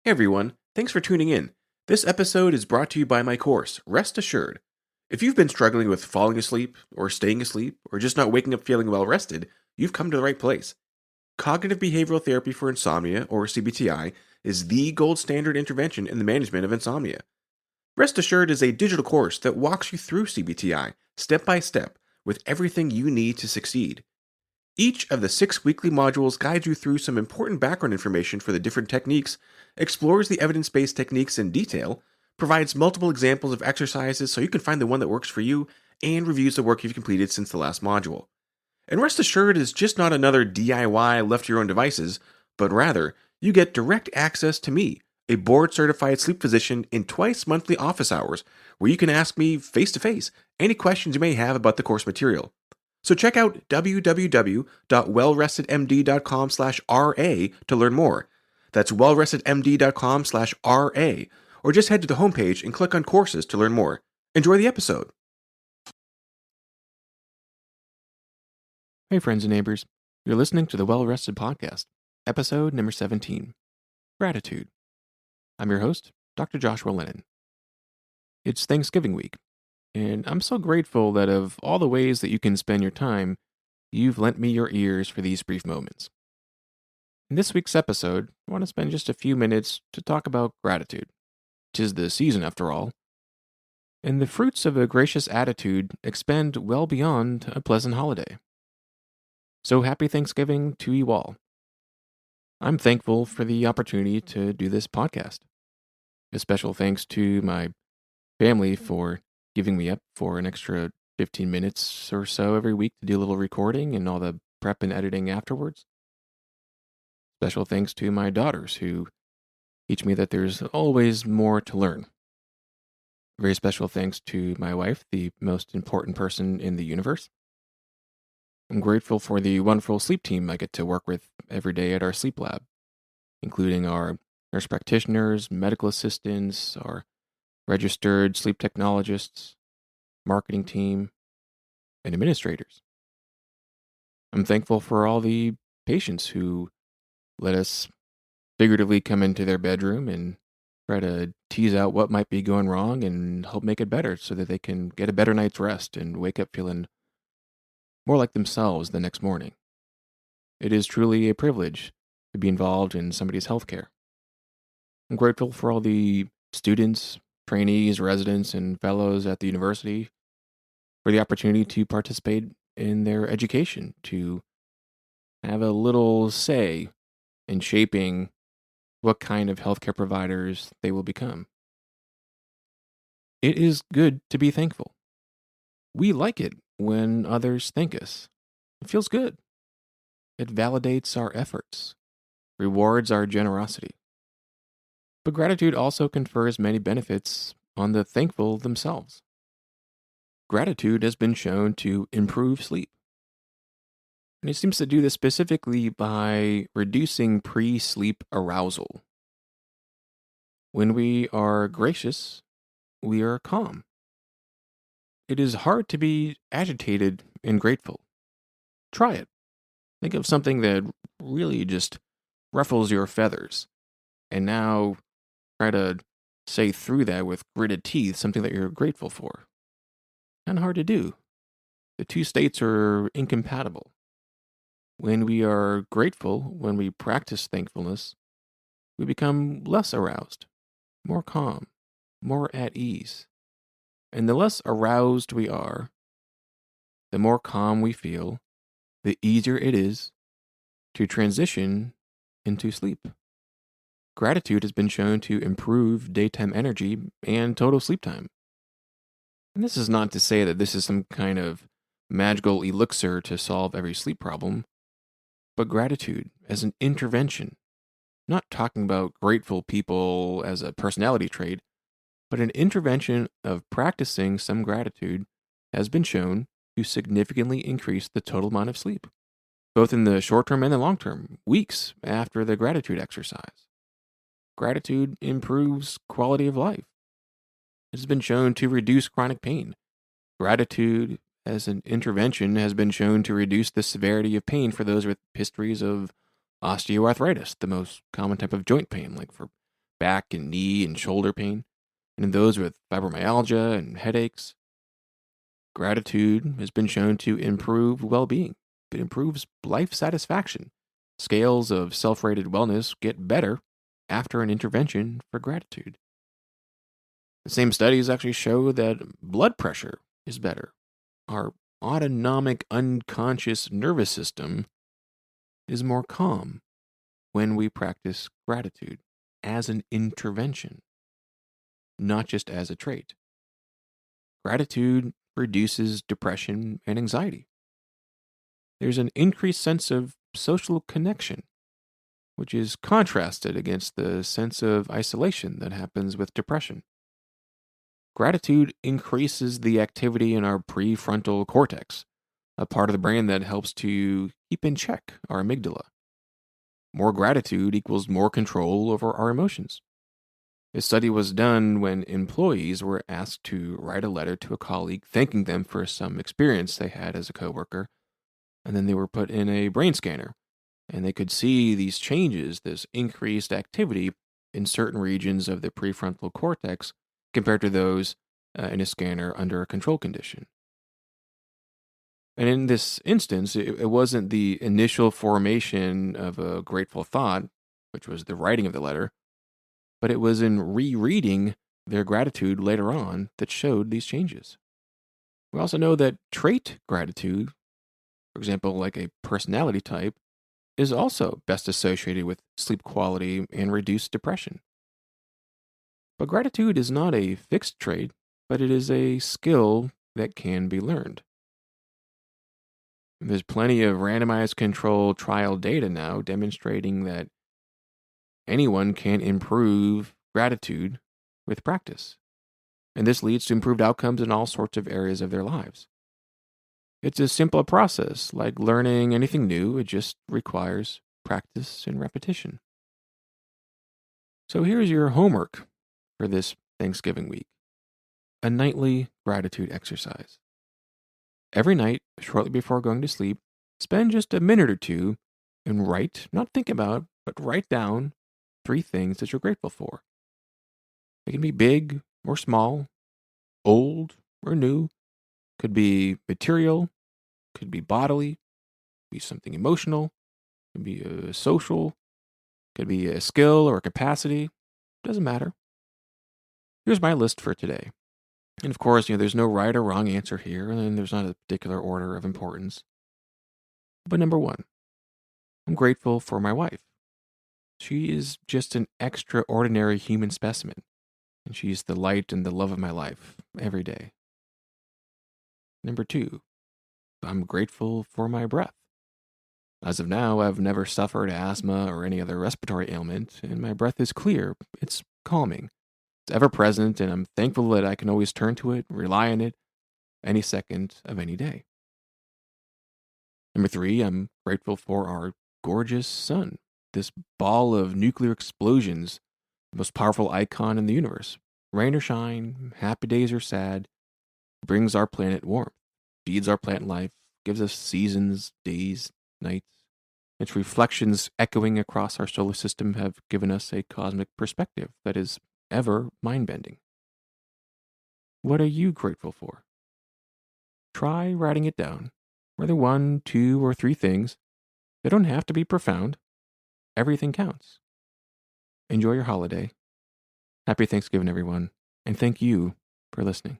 Hey everyone, thanks for tuning in. This episode is brought to you by my course, Rest Assured. If you've been struggling with falling asleep, or staying asleep, or just not waking up feeling well rested, you've come to the right place. Cognitive behavioral therapy for insomnia, or CBTI, is the gold standard intervention in the management of insomnia. Rest Assured is a digital course that walks you through CBTI, step by step, with everything you need to succeed. Each of the 6 weekly modules guides you through some important background information for the different techniques, explores the evidence-based techniques in detail, provides multiple examples of exercises so you can find the one that works for you, and reviews the work you've completed since the last module. And Rest Assured is just not another DIY left to your own devices, but rather, you get direct access to me, a board-certified sleep physician, in twice monthly office hours, where you can ask me face-to-face any questions you may have about the course material. So check out www.wellrestedmd.com/RA to learn more. That's wellrestedmd.com/RA, or just head to the homepage and click on courses to learn more. Enjoy the episode. Hey friends and neighbors, you're listening to the Well Rested Podcast, episode number 17, Gratitude. I'm your host, Dr. Joshua Lennon. It's Thanksgiving week, and I'm so grateful that of all the ways that you can spend your time, you've lent me your ears for these brief moments. In this week's episode, I want to spend just a few minutes to talk about gratitude. 'Tis the season after all. And the fruits of a gracious attitude expend well beyond a pleasant holiday. So happy Thanksgiving to you all. I'm thankful for the opportunity to do this podcast. A special thanks to my family for giving me up for an extra 15 minutes or so every week to do a little recording and all the prep and editing afterwards. Special thanks to my daughters who teach me that there's always more to learn. Very special thanks to my wife, the most important person in the universe. I'm grateful for the wonderful sleep team I get to work with every day at our sleep lab, including our nurse practitioners, medical assistants, our registered sleep technologists, marketing team, and administrators. I'm thankful for all the patients who let us figuratively come into their bedroom and try to tease out what might be going wrong and help make it better so that they can get a better night's rest and wake up feeling more like themselves the next morning. It is truly a privilege to be involved in somebody's healthcare. I'm grateful for all the students, trainees, residents, and fellows at the university for the opportunity to participate in their education, to have a little say in shaping what kind of healthcare providers they will become. It is good to be thankful. We like it when others thank us. It feels good. It validates our efforts, rewards our generosity. But gratitude also confers many benefits on the thankful themselves. Gratitude has been shown to improve sleep. And it seems to do this specifically by reducing pre-sleep arousal. When we are gracious, we are calm. It is hard to be agitated and grateful. Try it. Think of something that really just ruffles your feathers. And now try to say through that with gritted teeth something that you're grateful for. Kind of hard to do. The two states are incompatible. When we are grateful, when we practice thankfulness, we become less aroused, more calm, more at ease. And the less aroused we are, the more calm we feel, the easier it is to transition into sleep. Gratitude has been shown to improve daytime energy and total sleep time. And this is not to say that this is some kind of magical elixir to solve every sleep problem, but gratitude as an intervention, not talking about grateful people as a personality trait, but an intervention of practicing some gratitude has been shown to significantly increase the total amount of sleep, both in the short term and the long term, weeks after the gratitude exercise. Gratitude improves quality of life. It has been shown to reduce chronic pain. Gratitude as an intervention has been shown to reduce the severity of pain for those with histories of osteoarthritis, the most common type of joint pain, like for back and knee and shoulder pain, and in those with fibromyalgia and headaches. Gratitude has been shown to improve well being. It improves life satisfaction. Scales of self rated wellness get better after an intervention for gratitude. The same studies actually show that blood pressure is better. Our autonomic unconscious nervous system is more calm when we practice gratitude as an intervention, not just as a trait. Gratitude reduces depression and anxiety. There's an increased sense of social connection, which is contrasted against the sense of isolation that happens with depression. Gratitude increases the activity in our prefrontal cortex, a part of the brain that helps to keep in check our amygdala. More gratitude equals more control over our emotions. A study was done when employees were asked to write a letter to a colleague thanking them for some experience they had as a coworker, and then they were put in a brain scanner, and they could see these changes, this increased activity in certain regions of the prefrontal cortex compared to those in a scanner under a control condition. And in this instance, it wasn't the initial formation of a grateful thought, which was the writing of the letter, but it was in rereading their gratitude later on that showed these changes. We also know that trait gratitude, for example, like a personality type, is also best associated with sleep quality and reduced depression. But gratitude is not a fixed trait, but it is a skill that can be learned. There's plenty of randomized control trial data now demonstrating that anyone can improve gratitude with practice. And this leads to improved outcomes in all sorts of areas of their lives. It's a simple process, like learning anything new, it just requires practice and repetition. So here's your homework for this Thanksgiving week: a nightly gratitude exercise. Every night, shortly before going to sleep, spend just a minute or two and write, not think about, but write down 3 things that you're grateful for. It can be big or small, old or new, could be material, could be bodily, could be something emotional, could be social, could be a skill or a capacity, doesn't matter. Here's my list for today. And of course, there's no right or wrong answer here, and there's not a particular order of importance. But number 1, I'm grateful for my wife. She is just an extraordinary human specimen, and she's the light and the love of my life every day. Number 2, I'm grateful for my breath. As of now, I've never suffered asthma or any other respiratory ailment, and my breath is clear. It's calming. It's ever present, and I'm thankful that I can always turn to it, rely on it, any second of any day. Number 3, I'm grateful for our gorgeous sun, this ball of nuclear explosions, the most powerful icon in the universe. Rain or shine, happy days or sad, brings our planet warmth, feeds our plant life, gives us seasons, days, nights. Its reflections echoing across our solar system have given us a cosmic perspective that is ever mind-bending. What are you grateful for? Try writing it down, whether 1, 2, or 3 things. They don't have to be profound. Everything counts. Enjoy your holiday. Happy Thanksgiving, everyone, and thank you for listening.